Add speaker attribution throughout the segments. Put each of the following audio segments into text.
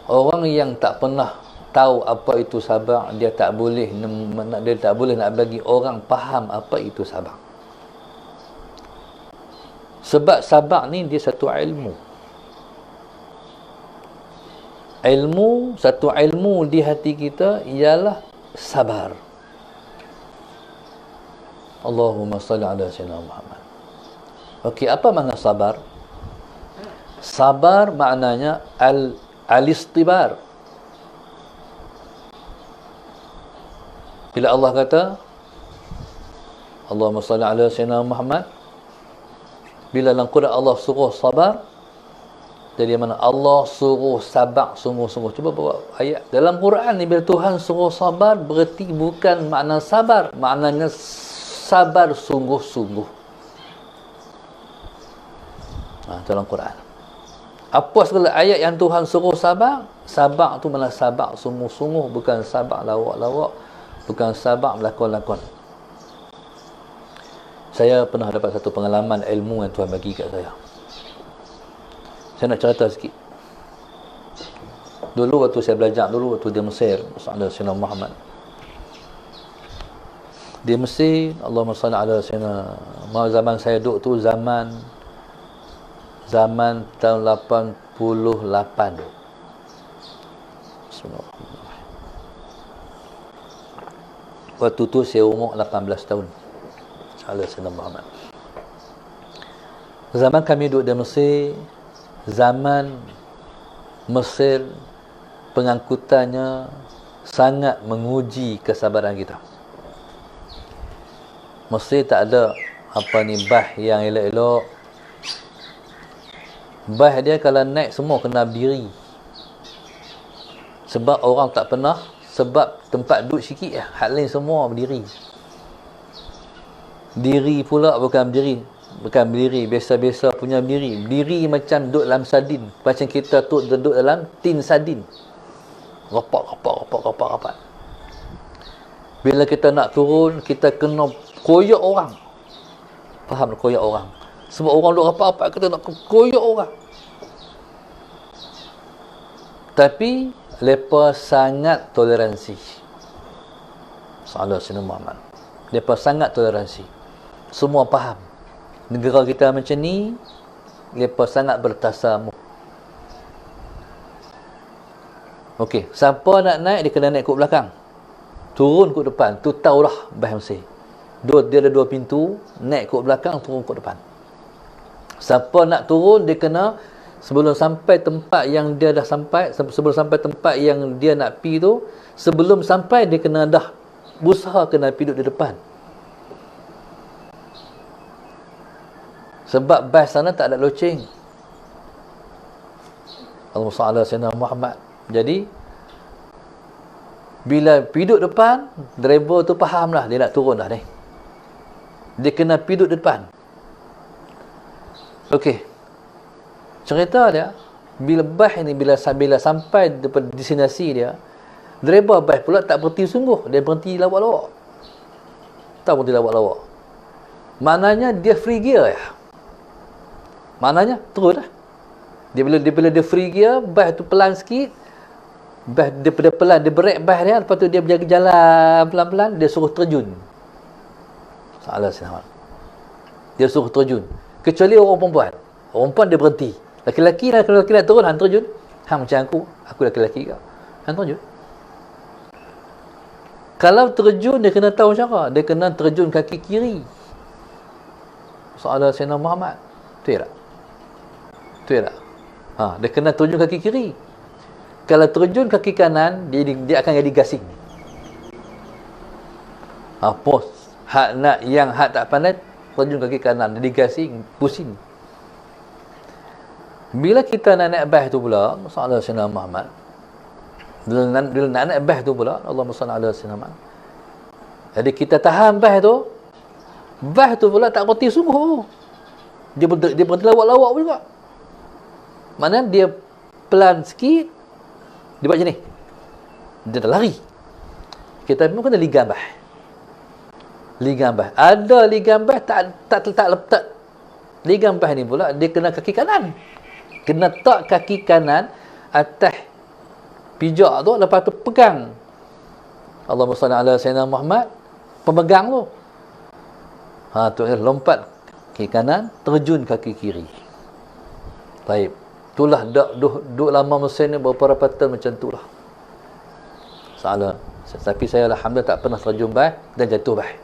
Speaker 1: Orang yang tak pernah tahu apa itu sabar, dia tak boleh nak bagi orang faham apa itu sabar. Sebab sabar ni dia satu ilmu. Satu ilmu di hati kita ialah sabar. Allahumma salli ala sayyidina Muhammad. Okey, apa makna sabar? Sabar maknanya al-istibar. Bila Allah kata Allahumma salli ala sayyidina Muhammad, bila dalam Quran Allah suruh sabar, jadi mana Allah suruh sabar sungguh-sungguh. Cuba bawa ayat dalam Quran ni, bila Tuhan suruh sabar, berarti bukan makna sabar, maknanya sabar sungguh-sungguh. Dalam Quran apa segala ayat yang Tuhan suruh sabar, sabar tu mana sabar sungguh-sungguh, bukan sabar lawak-lawak, bukan sabar melakon-lakon. Saya pernah dapat satu pengalaman ilmu yang Tuhan bagi kat saya. Saya nak cerita sikit. Dulu waktu saya belajar, waktu di Mesir, Sayyidina Muhammad. Di Mesir, Allahumma salli ala sayyidina Muhammad, zaman saya duduk tu zaman tahun 88. Waktu tu saya umur 18 tahun. Sayyidina Muhammad. Zaman kami duduk di Mesir, zaman Mesir pengangkutannya sangat menguji kesabaran kita. Mesir tak ada bah yang elok-elok. Bah dia kalau naik semua kena berdiri. Sebab orang tak pernah, sebab tempat duduk sikit lah, hal lain semua berdiri. Diri pula bukan berdiri biasa-biasa punya berdiri. Berdiri macam duduk dalam sardin, macam kita tu duduk dalam tin sardin. Rapat. Bila kita nak turun, kita kena koyak orang. Faham tak koyak orang? Sebab orang duduk rapat-rapat, kita nak koyak orang. Tapi mereka sangat toleransi. Sallallahu alaihi Muhammad. Mereka sangat toleransi. Semua faham. Negara kita macam ni, mereka sangat bertasamuh. Okey, siapa nak naik, dia kena naik kat belakang. Turun kat depan. Tu tahulah Bahasa Mesir. Dia ada 2 pintu, naik kat belakang, turun kat depan. Siapa nak turun, dia kena sebelum sampai tempat yang dia dah sampai, sebelum sampai tempat yang dia nak pi tu, sebelum sampai dia kena dah berusaha kena pi duduk di depan. Sebab bas sana tak ada loceng. Allahumma salli ala sayyidina Muhammad. Jadi bila pi duduk depan, driver tu fahamlah dia nak turun dah ni. Dia kena pi duduk depan. Okey. Cerita dia, bila bas ni bila sampai depan destinasi dia, driver bas pula tak berhenti sungguh, dia berhenti lawak-lawak. Tak berhenti lawak-lawak. Maknanya dia free gear ya. Maknanya terus lah. Bila dia free gear, bas tu pelan sikit. Bas daripada pelan, dia break bas dia, lepas tu dia berjaga jalan pelan-pelan, dia suruh terjun. Salah sahabat. Dia suruh terjun. Kecuali orang perempuan. Orang perempuan dia berhenti. Laki-laki lah, kalau laki nak turun, hang terjun. Hang macam aku laki-laki kau. Hang terjun. Kalau terjun, dia kena tahu cara. Dia kena terjun kaki kiri. Salah Sayyidina Muhammad. Tu tak? Dia kena terjun kaki kiri. Kalau terjun kaki kanan, dia akan jadi gasing. Apa yang tak pandai, terjun kaki kanan, jadi gasing, pusing. Bila kita nak naik bas tu pula, sallallahu alaihi wasallam Muhammad. Bila nak naik bas tu pula, Allahumma salli ala sayyidina Muhammad. Jadi kita tahan bas tu pula tak berhenti sungguh. Dia berhenti lawak-lawak juga. Maknanya dia pelan sikit, dia buat macam ni. Dia dah lari. Kita pun kena ligan bas. Ada ligan bas tak letak. Ligan bas ni pula dia kena kaki kanan. Kena tak kaki kanan atas pijak tu, lepas tu pegang. Allahumma salli ala Sayyidina Muhammad, pemegang tu. Tu lompat kaki kanan, terjun kaki kiri. Baik. Itulah duk lama mesin ni beberapa pattern macam itulah. Salah. Tapi saya alhamdulillah tak pernah terjun baik dan jatuh baik.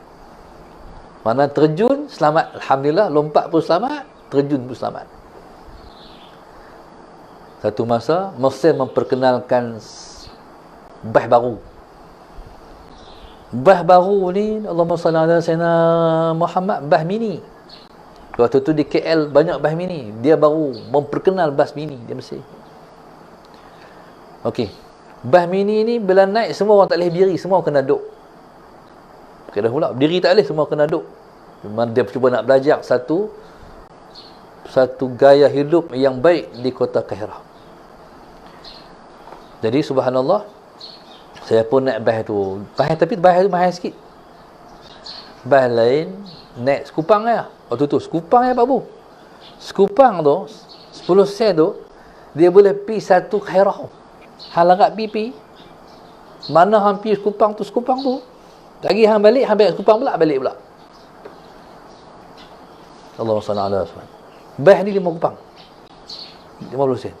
Speaker 1: Mana terjun selamat, alhamdulillah, lompat pun selamat, terjun pun selamat. Satu masa Mesir memperkenalkan bah baru. Bah baru ni, Allahumma salli ala Sayyidina Muhammad, bah mini. Waktu tu di KL banyak bah mini. Dia baru memperkenal bas mini di Mesir. Okey. Bah mini ni bila naik semua orang tak boleh berdiri, semua kena duduk. Kena pula berdiri tak boleh, semua kena duduk. Memang dia cuba nak belajar satu gaya hidup yang baik di kota Kahirah. Jadi subhanallah, saya pun naik bah tu. Tapi bah tu mahal sikit. Bah lain naik Sekupang ya. Waktu tu Sekupang ya Pak Bu. Sekupang tu 10 sen tu dia boleh pi satu Kahirah. Hang larat pi. Mana hang pi Sekupang tu. Lagi hang balik Sekupang pula balik pula. Allahumma salli ala Muhammad. Bah ni 5 kupang. 50 sen.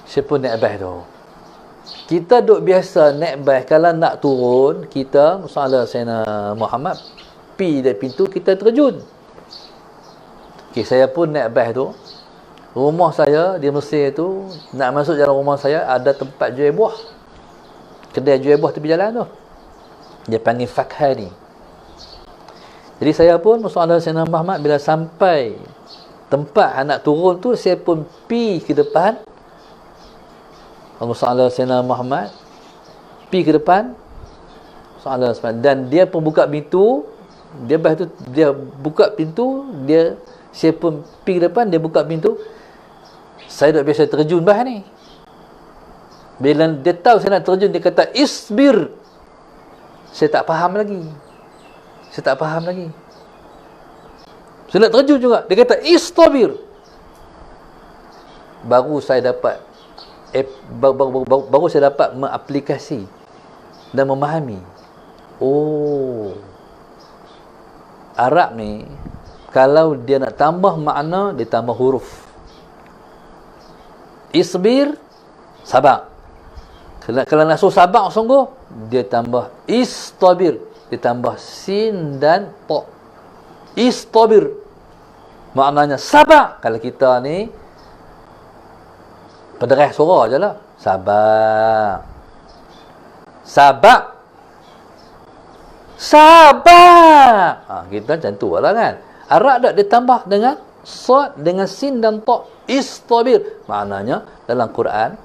Speaker 1: Siapa naik bah tu? Kita duk biasa naik bah, kalau nak turun, kita musalla Sayyidina Muhammad, pi dari pintu, kita terjun. Okey, saya pun naik bah tu. Rumah saya di Mesir tu, nak masuk jalan rumah saya, ada tempat jual buah. Kedai jual buah tepi jalan tu. Dia panggil Fakhari. Jadi saya pun musalla Sayyidina Muhammad, bila sampai tempat nak turun tu, saya pun pi ke depan. Allahumma Sayyidina Muhammad, pi ke depan. Dan dia pun buka pintu. Dia buka pintu, saya pun pi ke depan, dia buka pintu. Saya dah biasa terjun bah ni. Bila dia tahu saya nak terjun, dia kata isbir. Saya tak faham lagi. Saya nak terjun juga. Dia kata istabir. Baru saya dapat mengaplikasi dan memahami. Oh, Arab ni kalau dia nak tambah makna, dia tambah huruf. Isbir, sabar. Kalau nak suruh sabar sungguh, dia tambah istabir, dia tambah sin dan ta. Istabir maknanya sabar. Kalau kita ni pederah suara je lah. Sabar. Kita macam tu lah kan. Arab tak ditambah dengan sad, dengan sin dan ta. Istabir. Maknanya dalam Quran,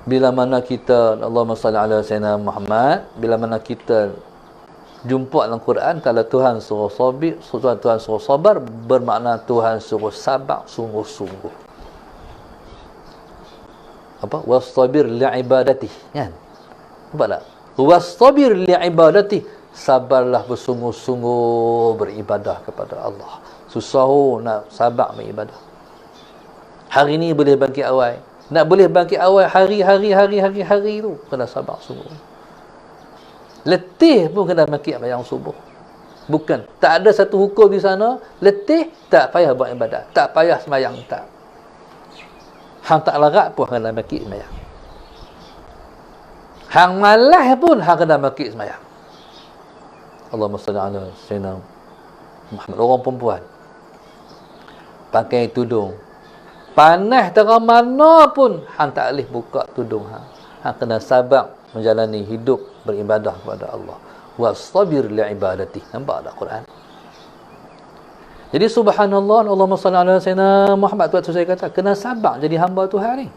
Speaker 1: bila mana kita, Allahumma salli ala Sayyidina Muhammad, bila mana kita jumpa dalam Quran, kalau Tuhan suruh sabir, Tuhan suruh sabar, bermakna Tuhan suruh sabar sungguh-sungguh. Wastabir li'ibadati, kan? Nampak tak? Wastabir li'ibadati, sabarlah bersungguh-sungguh beribadah kepada Allah. Susah nak sabar beribadah. Hari ni boleh bangkit awal. Nak boleh bangkit awal hari tu, kena sabar sungguh. Letih pun kena bangkit bayang subuh. Bukan, tak ada satu hukum di sana, letih tak payah buat ibadat, tak payah sembahyang, tak. Hang tak larat pun kena bangkit sembahyang. Hang malas pun hang kena bangkit sembahyang. Allahumma salli ala Sayyidina Muhammad. Orang perempuan pakai tudung, panas terang mana pun hang tak boleh buka tudung hang. Hang kena sabar menjalani hidup beribadah kepada Allah. Wastabir li'ibadati. Nampak tak Quran? Jadi subhanallah, Allahumma salli ala Sayyidina Muhammad. Tu saya kata, kena sabar jadi hamba Tuhan ni.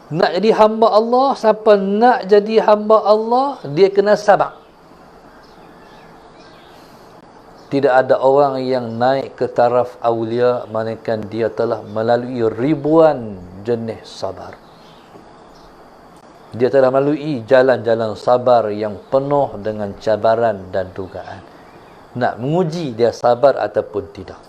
Speaker 1: Nak jadi hamba Allah, siapa nak jadi hamba Allah, dia kena sabar. Tidak ada orang yang naik ke taraf awliya melainkan dia telah melalui ribuan jenis sabar. Dia telah melalui jalan-jalan sabar yang penuh dengan cabaran dan dugaan. Nak menguji dia sabar ataupun tidak.